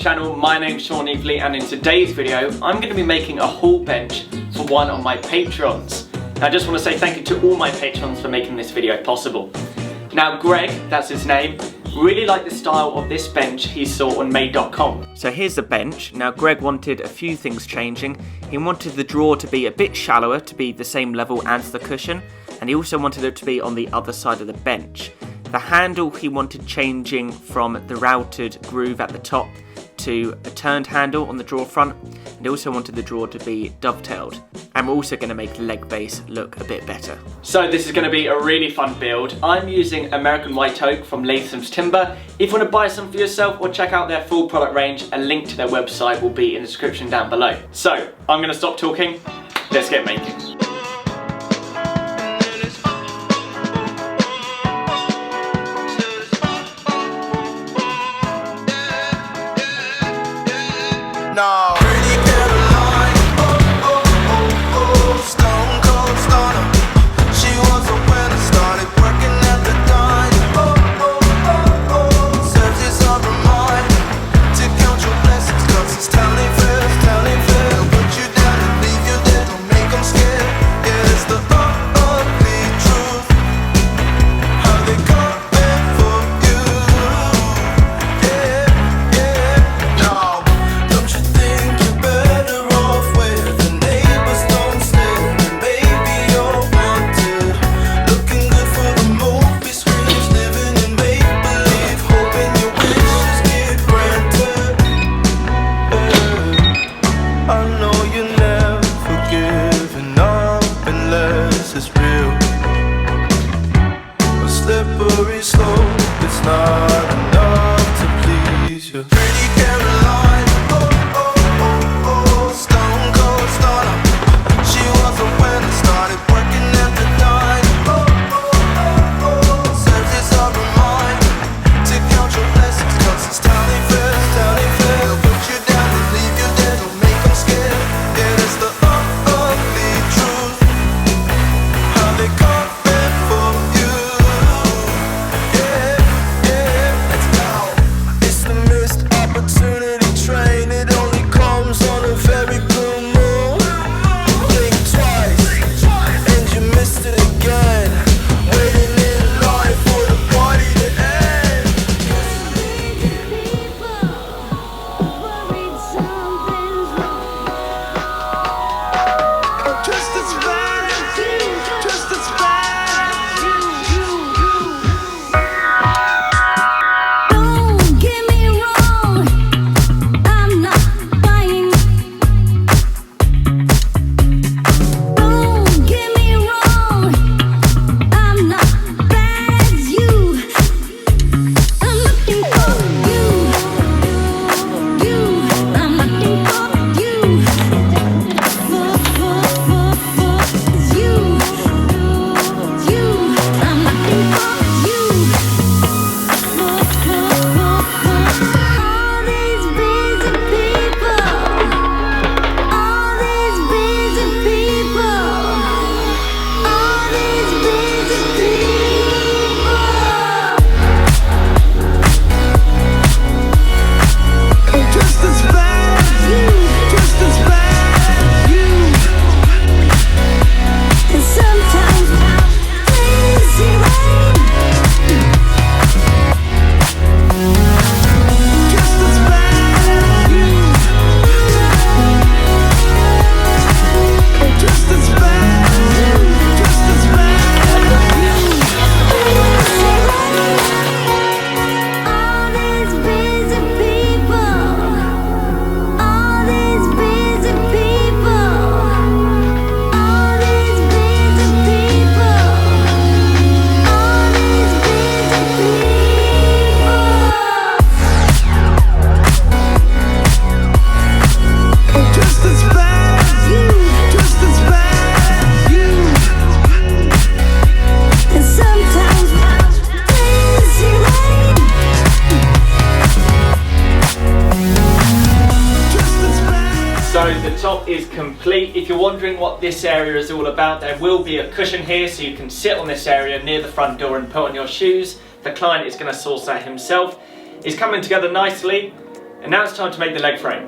channel. My name's Sean Eveley, and in today's video I'm going to be making a haul bench for one of my patrons. Now I just want to say thank you to all my patrons for making this video possible. Now Greg, that's his name, really liked the style of this bench he saw on made.com. So here's the bench. Now Greg wanted a few things changing. He wanted the drawer to be a bit shallower to be the same level as the cushion, and he also wanted it to be on the other side of the bench. The handle he wanted changing from the routed groove at the top to a turned handle on the drawer front, and he also wanted the drawer to be dovetailed. And we're also going to make the leg base look a bit better. So this is going to be a really fun build. I'm using American white oak from Latham Timber. If you want to buy some for yourself or check out their full product range, a link to their website will be in the description down below. So I'm going to stop talking, let's get making. No. Pretty Caroline, stone cold stunner. She was a winner, started working at the diner. Serves as a reminder to count your blessings, 'cause it's telling fair. They'll put you down and leave you there, don't make them scared. Yeah, it's the ugly truth, how they come back for you. Yeah, no. Don't you think you're better off where the neighbors don't stare? Baby, you're wanted, looking good for the movie screens, living in make-believe, hoping your wishes get granted. I know you never giving up unless it's real. A slippery slope, it's not enough to please you. Pretty Caroline, stone cold stunner. She was a winner, started working at the diner. Serves as a reminder to count your blessings, 'cause it's telling fair. They'll put you down and leave you there, don't make them scared. Yeah, it's the ugly truth, how they come back for you. Yeah, let's go. It's the missed opportunity train, it only comes on a very blue moon. You blink twice, and you missed it again. Waiting in line for the party to end. Just as bad, just as bad. Don't get me wrong, I'm not buying. Don't get me wrong, I'm not bad as you. I'm looking for you. I'm looking for you. I'm looking for you. All these busy people, all these busy people, all these busy people. Just as bad, just as bad. You. And sometimes lazy rain. Just as bad, you. Just as bad, just as bad, you. All these busy people, all these busy people, all these busy people, all these busy people. Just as bad, just as bad, you. And sometimes lazy rain. Just as bad. So the top is complete. If you're wondering what this area is all about, there will be a cushion here so you can sit on this area near the front door and put on your shoes. The client is going to source that himself. It's coming together nicely. And now it's time to make the leg frame.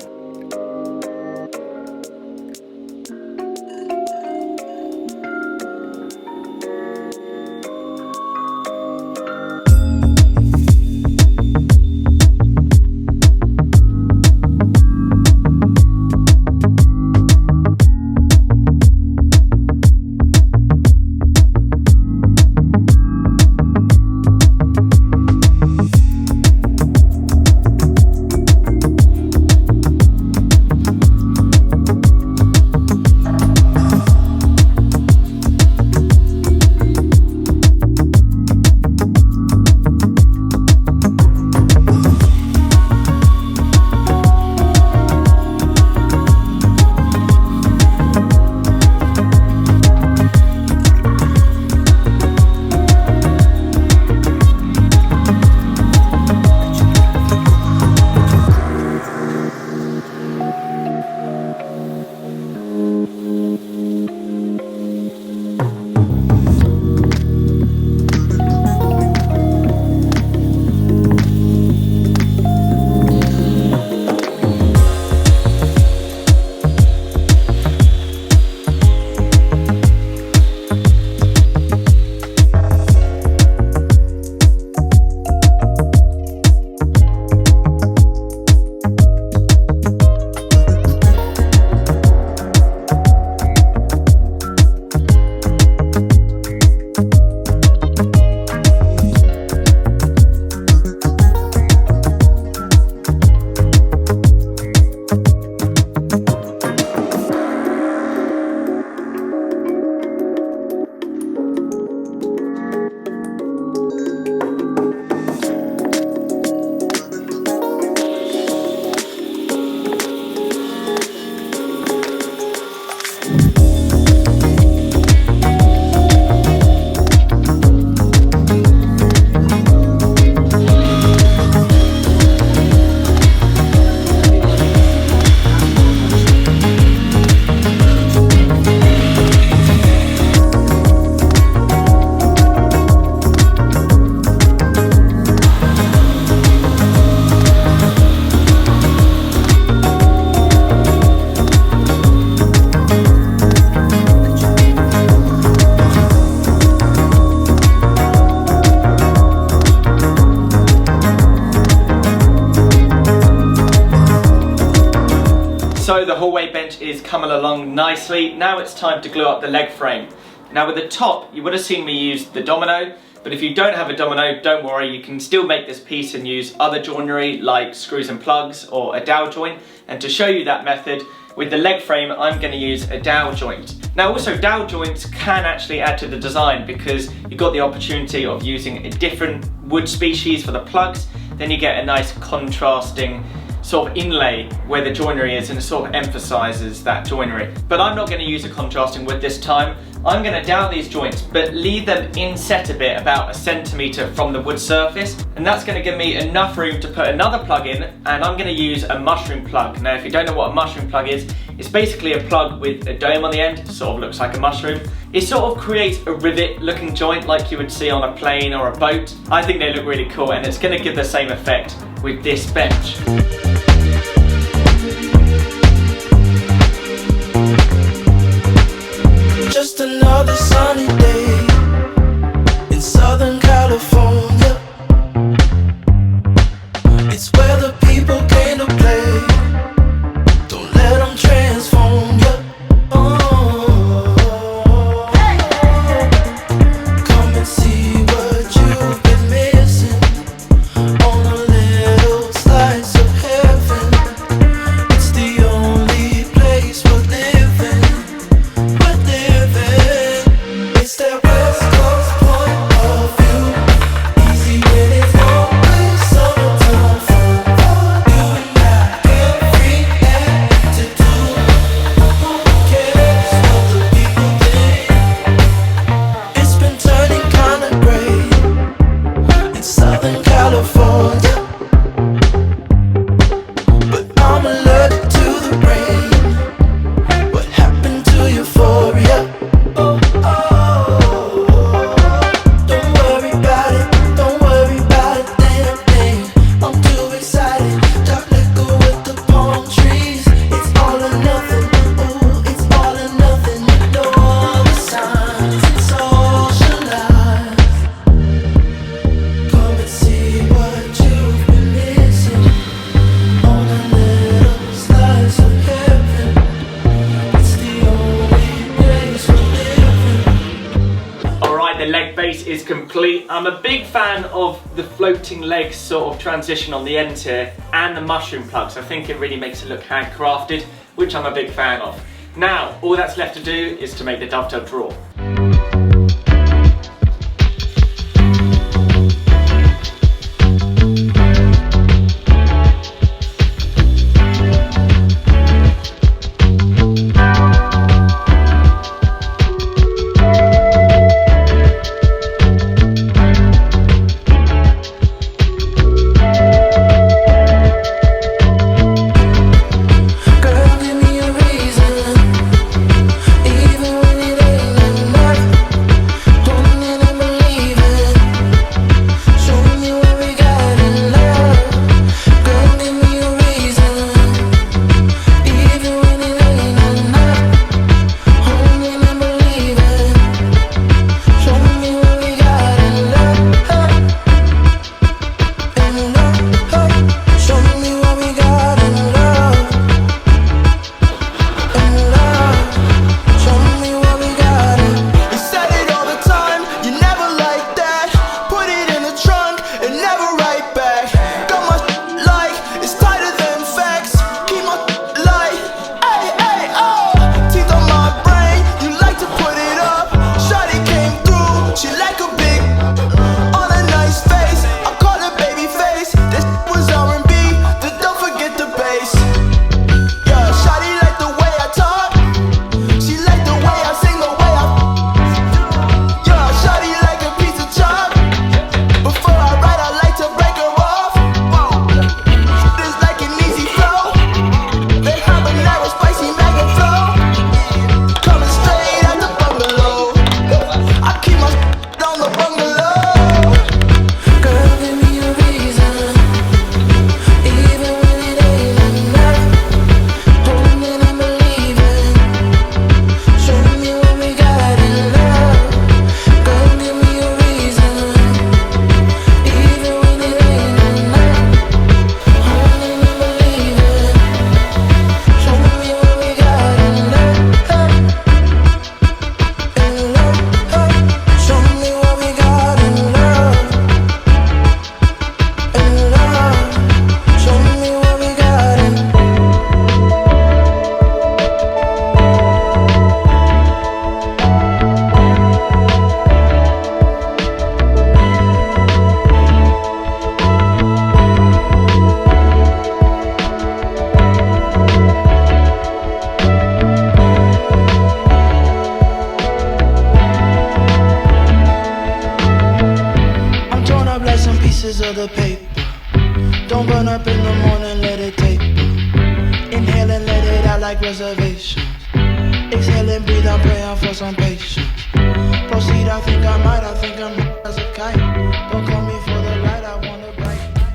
So the hallway bench is coming along nicely. Now it's time to glue up the leg frame. Now with the top, you would have seen me use the domino, but if you don't have a domino, don't worry, you can still make this piece and use other joinery like screws and plugs or a dowel joint. And to show you that method, with the leg frame, I'm going to use a dowel joint. Now also, dowel joints can actually add to the design because you've got the opportunity of using a different wood species for the plugs, then you get a nice contrasting sort of inlay where the joinery is, and it sort of emphasises that joinery. But I'm not going to use a contrasting wood this time. I'm going to dowel these joints, but leave them inset a bit, about 1 centimetre from the wood surface, and that's going to give me enough room to put another plug in, and I'm going to use a mushroom plug. Now if you don't know what a mushroom plug is, it's basically a plug with a dome on the end, it sort of looks like a mushroom. It sort of creates a rivet looking joint like you would see on a plane or a boat. I think they look really cool, and it's going to give the same effect with this bench. Just another sunny day in Southern California. It's where the people came to play. Don't let them transform you. Come and see what you've been missing on a little slice of heaven. It's the only place we're living. It's leg base is complete. I'm a big fan of the floating legs sort of transition on the ends here and the mushroom plugs. I think it really makes it look handcrafted, which I'm a big fan of. Now, all that's left to do is to make the dovetail drawer. Of the paper, don't burn up in the morning, let it taper. Inhale and let it out like reservations. Exhale and breathe, I'm praying for some patience. Proceed, I think I'm as a kite. Don't call me for the light, I want a bright night.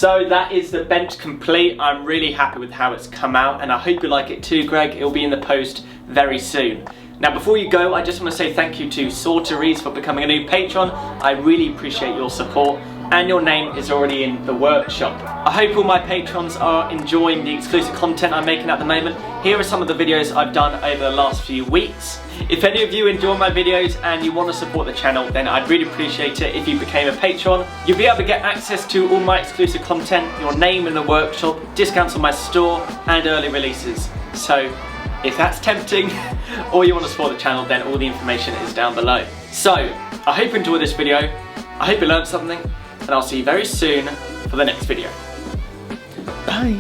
So that is the bench complete. I'm really happy with how it's come out, and I hope you like it too, Greg. It'll be in the post very soon. Now before you go, I just want to say thank you to Sorteries for becoming a new patron. I really appreciate your support, and your name is already in the workshop. I hope all my patrons are enjoying the exclusive content I'm making at the moment. Here are some of the videos I've done over the last few weeks. If any of you enjoy my videos and you want to support the channel, then I'd really appreciate it if you became a patron. You'll be able to get access to all my exclusive content, your name in the workshop, discounts on my store, and early releases. So if that's tempting, or you want to support the channel, then all the information is down below. So, I hope you enjoyed this video, I hope you learned something, and I'll see you very soon for the next video. Bye!